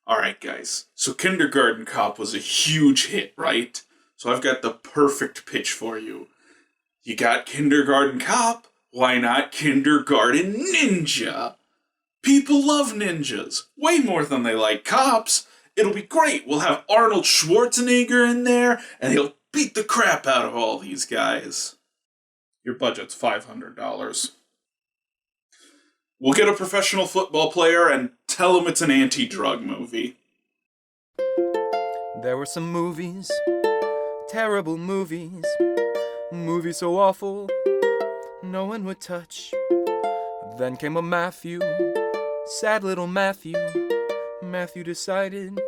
Alright, guys. So Kindergarten Cop was a huge hit, right? So I've got the perfect pitch for you. You got Kindergarten Cop, why not Kindergarten Ninja? People love ninjas, way more than they like cops. It'll be great. We'll have Arnold Schwarzenegger in there, and he'll beat the crap out of all these guys. Your budget's $500. We'll get a professional football player and tell him it's an anti-drug movie. There were some movies, terrible movies, movies so awful, no one would touch. Then came a Matthew, sad little Matthew. Matthew decided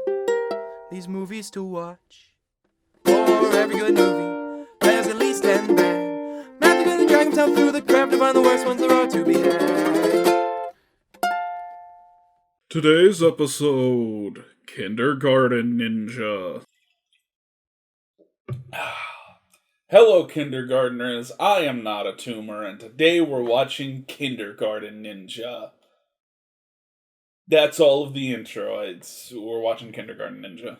these movies to watch. For every good movie, there's at least 10 bad. Matthew gonna drag himself through the crap to find the worst ones there are to be had. Today's episode, Kindergarten Ninja. Hello, kindergartners. I am not a tumor, and today we're watching Kindergarten Ninja. That's all of the intro. We're watching Kindergarten Ninja.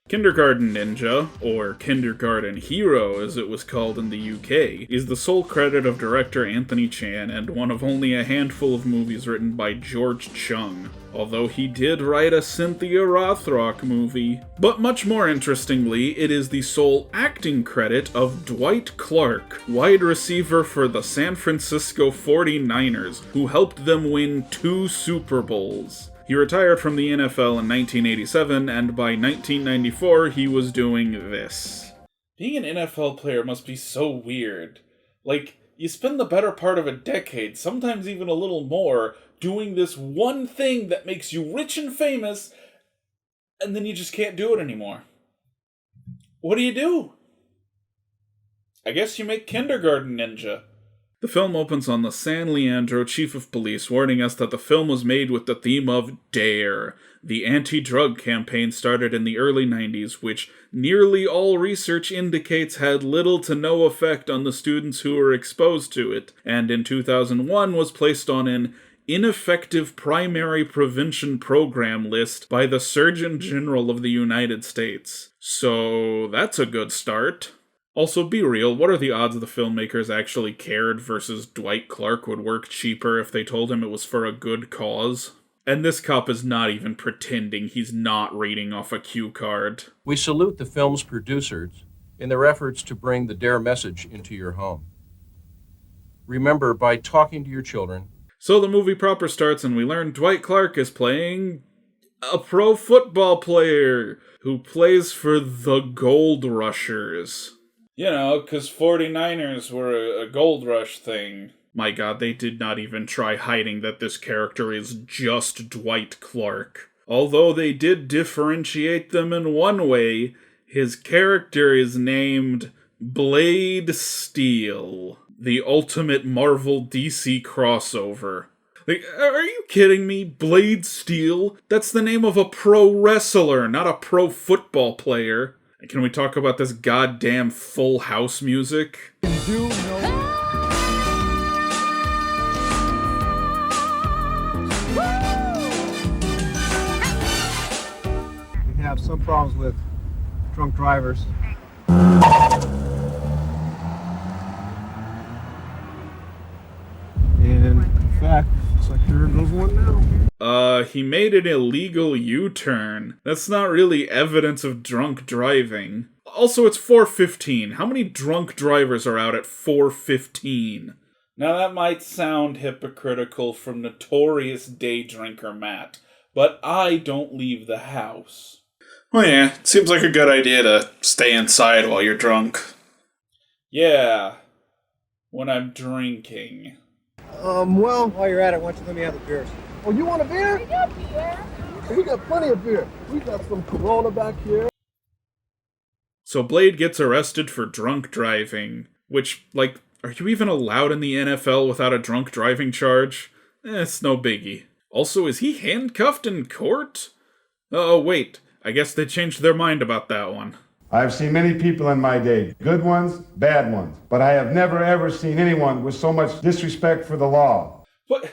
Kindergarten Ninja, or Kindergarten Hero as it was called in the UK, is the sole credit of director Anthony Chan and one of only a handful of movies written by George Chung, although he did write a Cynthia Rothrock movie. But much more interestingly, it is the sole acting credit of Dwight Clark, wide receiver for the San Francisco 49ers, who helped them win 2 Super Bowls. He retired from the NFL in 1987, and by 1994 he was doing this. Being an NFL player must be so weird. Like, you spend the better part of a decade, sometimes even a little more, doing this one thing that makes you rich and famous, and then you just can't do it anymore. What do? I guess you make Kindergarten Ninja. The film opens on the San Leandro chief of police warning us that the film was made with the theme of DARE, the anti-drug campaign started in the early 90s, which nearly all research indicates had little to no effect on the students who were exposed to it, and in 2001 was placed on an ineffective primary prevention program list by the Surgeon General of the United States. So that's a good start. Also, be real, what are the odds the filmmakers actually cared versus Dwight Clark would work cheaper if they told him it was for a good cause? And this cop is not even pretending he's not reading off a cue card. We salute the film's producers in their efforts to bring the DARE message into your home. Remember, by talking to your children... So the movie proper starts and we learn Dwight Clark is playing a pro football player who plays for the Gold Rushers. You know, because 49ers were a gold rush thing. My god, they did not even try hiding that this character is just Dwight Clark. Although they did differentiate them in one way, his character is named Blade Steel, the ultimate Marvel DC crossover. Like, are you kidding me? Blade Steel? That's the name of a pro wrestler, not a pro football player. Can we talk about this goddamn Full House music? We have some problems with drunk drivers. And in fact, looks like there goes one now. He made an illegal U-turn. That's not really evidence of drunk driving. Also, it's 4:15. How many drunk drivers are out at 4:15? Now that might sound hypocritical from notorious day drinker Matt, but I don't leave the house. Well, yeah, it seems like a good idea to stay inside while you're drunk. Yeah, when I'm drinking. Well, while you're at it, why don't you let me have the beers? Oh, you want a beer? We got beer. We got plenty of beer. We got some Corona back here. So Blade gets arrested for drunk driving, which, like, are you even allowed in the NFL without a drunk driving charge? It's no biggie. Also, is he handcuffed in court? Oh, wait. I guess they changed their mind about that one. I've seen many people in my day, good ones, bad ones, but I have never ever seen anyone with so much disrespect for the law. But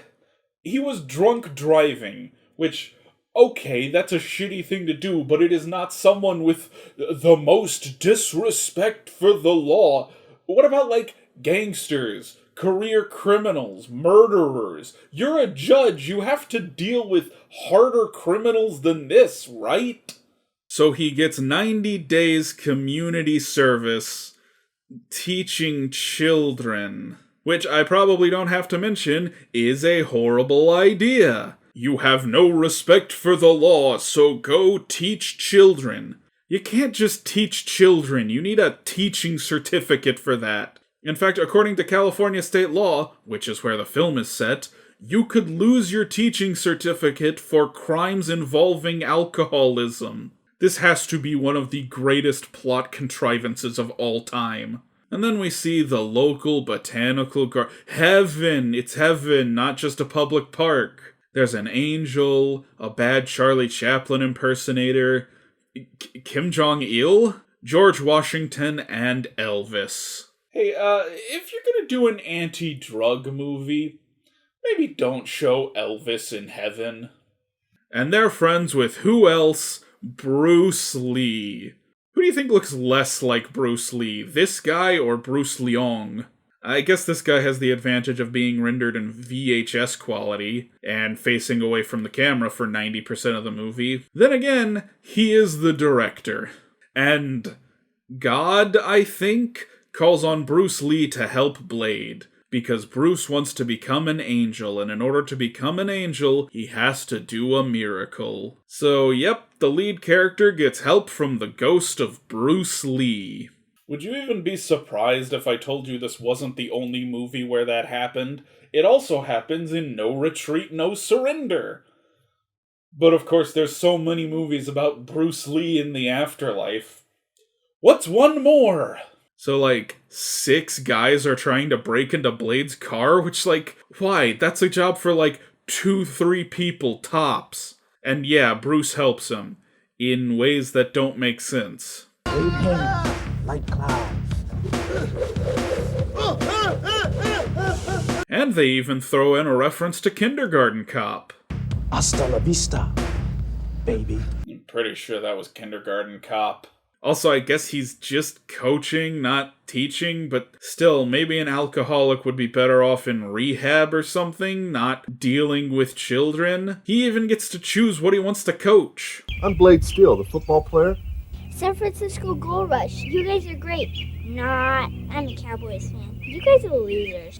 he was drunk driving, which Okay, that's a shitty thing to do, but it is not someone with the most disrespect for the law. What about, like, gangsters, career criminals, murderers? You're a judge. You have to deal with harder criminals than this, right? So he gets 90 days community service teaching children, which I probably don't have to mention is a horrible idea. You have no respect for the law, so go teach children. You can't just teach children, you need a teaching certificate for that. In fact, according to California state law, which is where the film is set, you could lose your teaching certificate for crimes involving alcoholism. This has to be one of the greatest plot contrivances of all time. And then we see the local botanical garden. Heaven! It's heaven, not just a public park. There's an angel, a bad Charlie Chaplin impersonator, Kim Jong-il, George Washington, and Elvis. Hey, if you're gonna do an anti-drug movie, maybe don't show Elvis in heaven. And they're friends with who else? Bruce Lee. Who do you think looks less like Bruce Lee, this guy or Bruce Leong? I guess this guy has the advantage of being rendered in VHS quality and facing away from the camera for 90% of the movie. Then again, he is the director. And God, I think, calls on Bruce Lee to help Blade, because Bruce wants to become an angel, and in order to become an angel, he has to do a miracle. So, yep, the lead character gets help from the ghost of Bruce Lee. Would you even be surprised if I told you this wasn't the only movie where that happened? It also happens in No Retreat, No Surrender. But of course, there's so many movies about Bruce Lee in the afterlife. What's one more? So, like, 6 guys are trying to break into Blade's car? Which, like, why? That's a job for, like, 2-3 people tops. And yeah, Bruce helps him. In ways that don't make sense. Like clouds. And they even throw in a reference to Kindergarten Cop. Hasta la vista, baby. I'm pretty sure that was Kindergarten Cop. Also, I guess he's just coaching, not teaching, but still, maybe an alcoholic would be better off in rehab or something, not dealing with children. He even gets to choose what he wants to coach. I'm Blade Steele, the football player. San Francisco Gold Rush. You guys are great. Not. I'm a Cowboys fan. You guys are losers.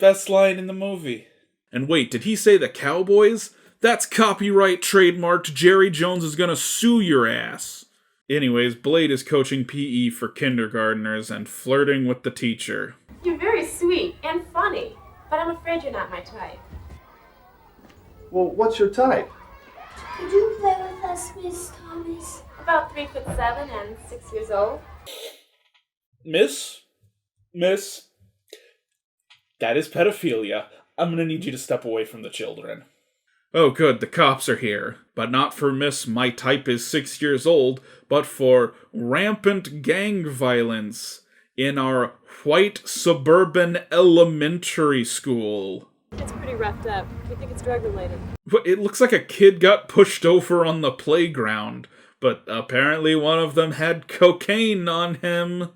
Best line in the movie. And wait, did he say the Cowboys? That's copyright trademarked. Jerry Jones is gonna sue your ass. Anyways, Blade is coaching PE for kindergartners and flirting with the teacher. You're very sweet and funny, but I'm afraid you're not my type. Well, what's your type? Could you play with us, Miss Thomas? About 3'7" and 6 years old. Miss, that is pedophilia. I'm gonna need you to step away from the children. Oh good, the cops are here. But not for Miss My Type is 6 years old, but for rampant gang violence in our white suburban elementary school. It's pretty roughed up. We think it's drug-related. It looks like a kid got pushed over on the playground, but apparently one of them had cocaine on him.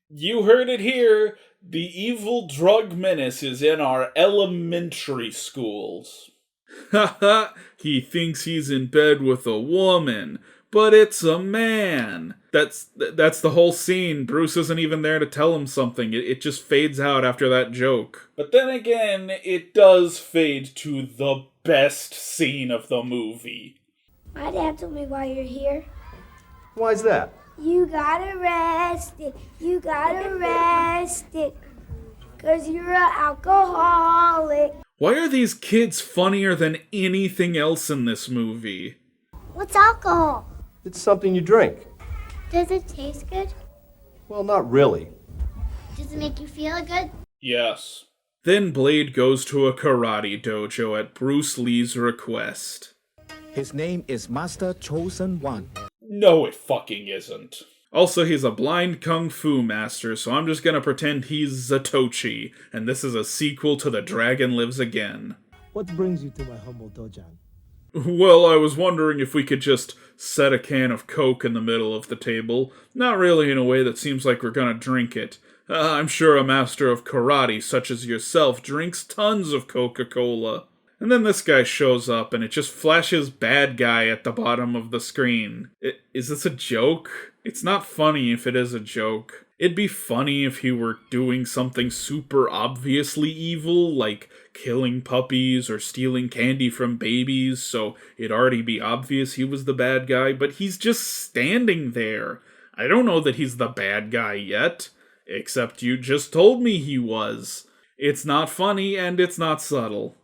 You heard it here. The evil drug menace is in our elementary schools. Haha, he thinks he's in bed with a woman, but it's a man. That's the whole scene. Bruce isn't even there to tell him something. It just fades out after that joke. But then again, it does fade to the best scene of the movie. My dad told me why you're here. Why's that? You got arrested. You got arrested. 'Cause you're an alcoholic. Why are these kids funnier than anything else in this movie? What's alcohol? It's something you drink. Does it taste good? Well, not really. Does it make you feel good? Yes. Then Blade goes to a karate dojo at Bruce Lee's request. His name is Master Chosen One. No, it fucking isn't. Also, he's a blind kung fu master, so I'm just gonna pretend he's Zatoichi, and this is a sequel to The Dragon Lives Again. What brings you to my humble dojan? Well, I was wondering if we could just set a can of Coke in the middle of the table. Not really in a way that seems like we're gonna drink it. I'm sure a master of karate such as yourself drinks tons of Coca-Cola. And then this guy shows up and it just flashes bad guy at the bottom of the screen. Is this a joke? It's not funny if it is a joke. It'd be funny if he were doing something super obviously evil, like killing puppies or stealing candy from babies, so it'd already be obvious he was the bad guy, but he's just standing there. I don't know that he's the bad guy yet, except you just told me he was. It's not funny and it's not subtle.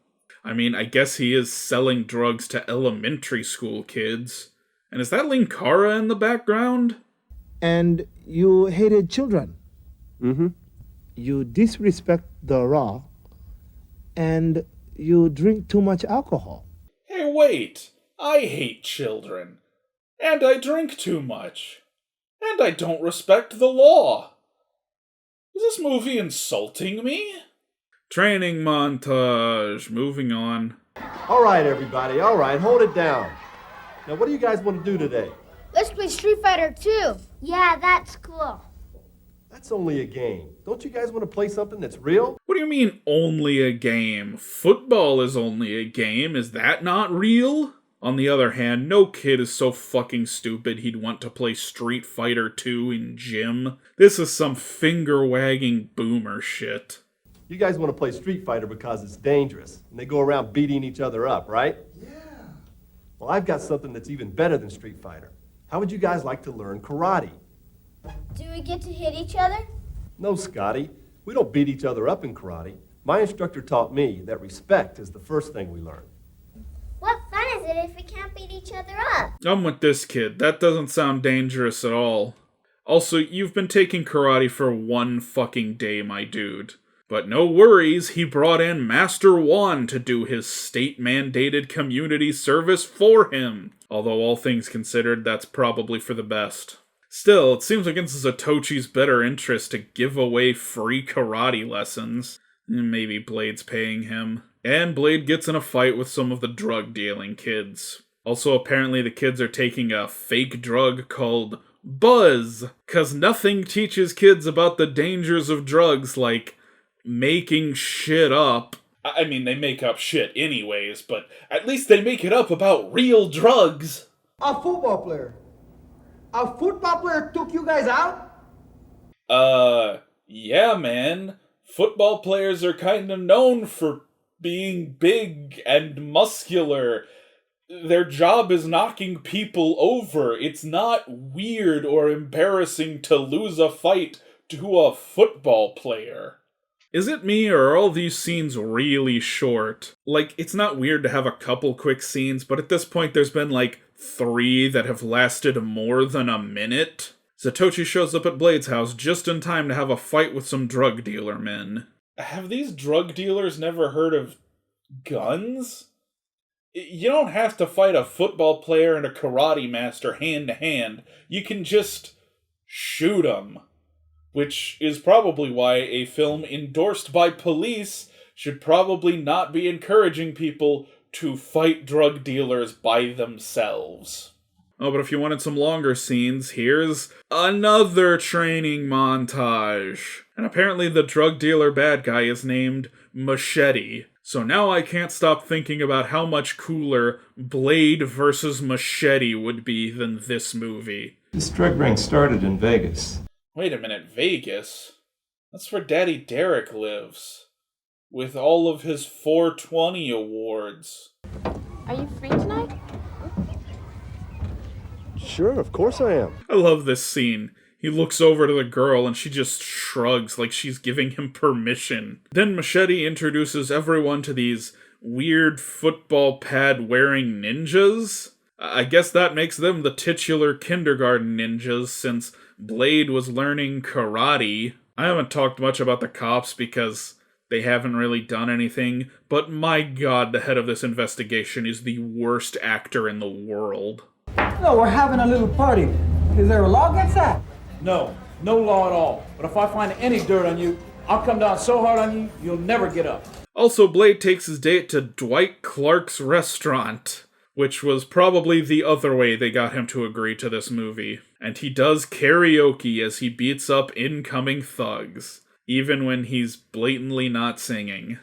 I mean, I guess he is selling drugs to elementary school kids. And is that Linkara in the background? And you hated children. Mm-hmm. You disrespect the law. And you drink too much alcohol. Hey, wait! I hate children. And I drink too much. And I don't respect the law. Is this movie insulting me? Training montage. Moving on. All right, everybody. All right, hold it down. Now, what do you guys want to do today? Let's play Street Fighter 2. Yeah, that's cool. That's only a game. Don't you guys want to play something that's real? What do you mean, only a game? Football is only a game. Is that not real? On the other hand, no kid is so fucking stupid he'd want to play Street Fighter 2 in gym. This is some finger-wagging boomer shit. You guys want to play Street Fighter because it's dangerous, and they go around beating each other up, right? Yeah. Well, I've got something that's even better than Street Fighter. How would you guys like to learn karate? Do we get to hit each other? No, Scotty. We don't beat each other up in karate. My instructor taught me that respect is the first thing we learn. What fun is it if we can't beat each other up? I'm with this kid. That doesn't sound dangerous at all. Also, you've been taking karate for one fucking day, my dude. But no worries, he brought in Master Juan to do his state-mandated community service for him. Although all things considered, that's probably for the best. Still, it seems against Zatochi's better interest to give away free karate lessons. Maybe Blade's paying him. And Blade gets in a fight with some of the drug-dealing kids. Also, apparently the kids are taking a fake drug called Buzz, 'cause nothing teaches kids about the dangers of drugs like making shit up. I mean, they make up shit anyways, but at least they make it up about real drugs. A football player. A football player took you guys out? Yeah, man. Football players are kind of known for being big and muscular. Their job is knocking people over. It's not weird or embarrassing to lose a fight to a football player. Is it me, or are all these scenes really short? Like, it's not weird to have a couple quick scenes, but at this point there's been like 3 that have lasted more than a minute. Zatochi shows up at Blade's house just in time to have a fight with some drug dealer men. Have these drug dealers never heard of guns? You don't have to fight a football player and a karate master hand to hand. You can just shoot them. Which is probably why a film endorsed by police should probably not be encouraging people to fight drug dealers by themselves. Oh, but if you wanted some longer scenes, here's another training montage. And apparently the drug dealer bad guy is named Machete. So now I can't stop thinking about how much cooler Blade versus Machete would be than this movie. This drug ring started in Vegas. Wait a minute, Vegas? That's where Daddy Derek lives. With all of his 420 awards. Are you free tonight? Sure, of course I am. I love this scene. He looks over to the girl and she just shrugs like she's giving him permission. Then Machete introduces everyone to these weird football pad wearing ninjas. I guess that makes them the titular kindergarten ninjas since Blade was learning karate. I haven't talked much about the cops because they haven't really done anything, but my god, the head of this investigation is the worst actor in the world. No, we're having a little party. Is there a law against that? No, no law at all. But if I find any dirt on you, I'll come down so hard on you, you'll never get up. Also, Blade takes his date to Dwight Clark's restaurant, which was probably the other way they got him to agree to this movie. And he does karaoke as he beats up incoming thugs, even when he's blatantly not singing.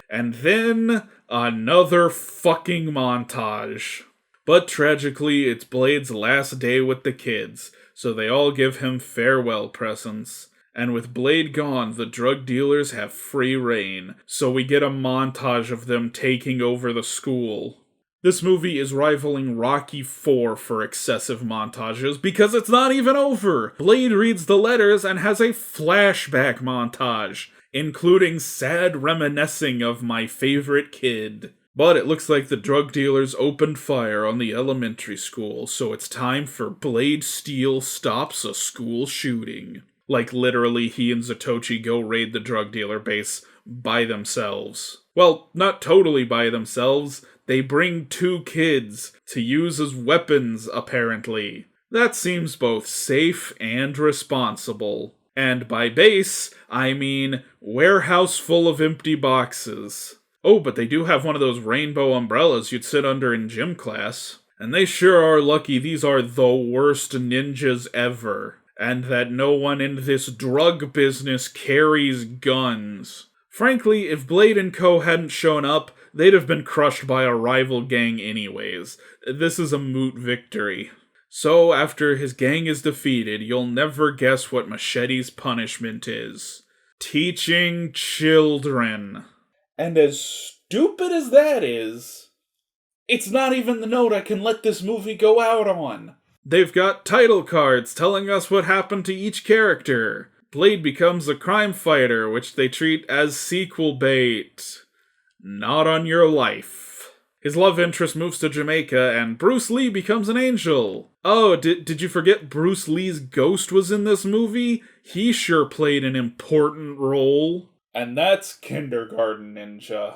And then, another fucking montage. But tragically, it's Blade's last day with the kids, so they all give him farewell presents. And with Blade gone, the drug dealers have free reign, so we get a montage of them taking over the school. This movie is rivaling Rocky IV for excessive montages because it's not even over! Blade reads the letters and has a flashback montage, including sad reminiscing of my favorite kid. But it looks like the drug dealers opened fire on the elementary school, so it's time for Blade Steel stops a school shooting. Like, literally, he and Zatoichi go raid the drug dealer base by themselves. Well, not totally by themselves. They bring 2 kids to use as weapons, apparently. That seems both safe and responsible. And by base, I mean warehouse full of empty boxes. Oh, but they do have one of those rainbow umbrellas you'd sit under in gym class. And they sure are lucky these are the worst ninjas ever. And that no one in this drug business carries guns. Frankly, if Blade and Co. hadn't shown up, they'd have been crushed by a rival gang anyways. This is a moot victory. So, after his gang is defeated, you'll never guess what Machete's punishment is. Teaching children. And as stupid as that is, it's not even the note I can let this movie go out on. They've got title cards telling us what happened to each character. Blade becomes a crime fighter, which they treat as sequel bait. Not on your life. His love interest moves to Jamaica, and Bruce Lee becomes an angel. Oh, did you forget Bruce Lee's ghost was in this movie? He sure played an important role. And that's Kindergarten Ninja.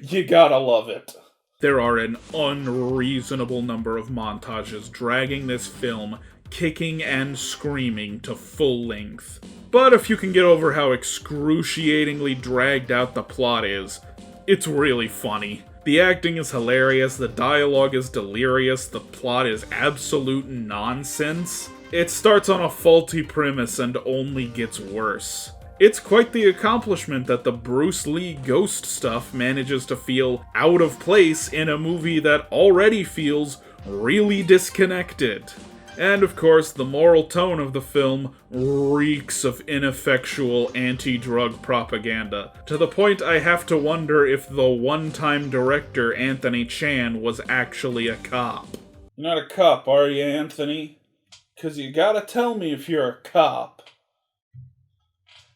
You gotta love it. There are an unreasonable number of montages dragging this film, kicking and screaming to full length. But if you can get over how excruciatingly dragged out the plot is, it's really funny. The acting is hilarious, the dialogue is delirious, the plot is absolute nonsense. It starts on a faulty premise and only gets worse. It's quite the accomplishment that the Bruce Lee ghost stuff manages to feel out of place in a movie that already feels really disconnected. And of course, the moral tone of the film reeks of ineffectual anti-drug propaganda, to the point I have to wonder if the one-time director Anthony Chan was actually a cop. You're not a cop, are you, Anthony? 'Cause you gotta tell me if you're a cop.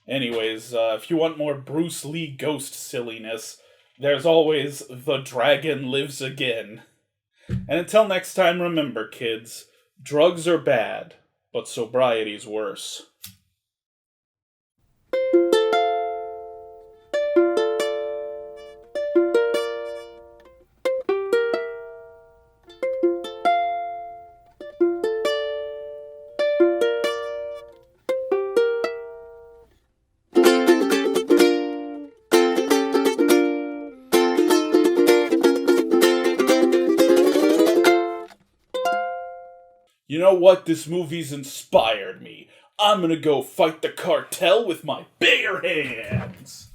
Anyways, if you want more Bruce Lee ghost silliness, there's always The Dragon Lives Again. And until next time, remember, kids, drugs are bad, but sobriety's worse. You know what? This movie's inspired me. I'm gonna go fight the cartel with my bare hands.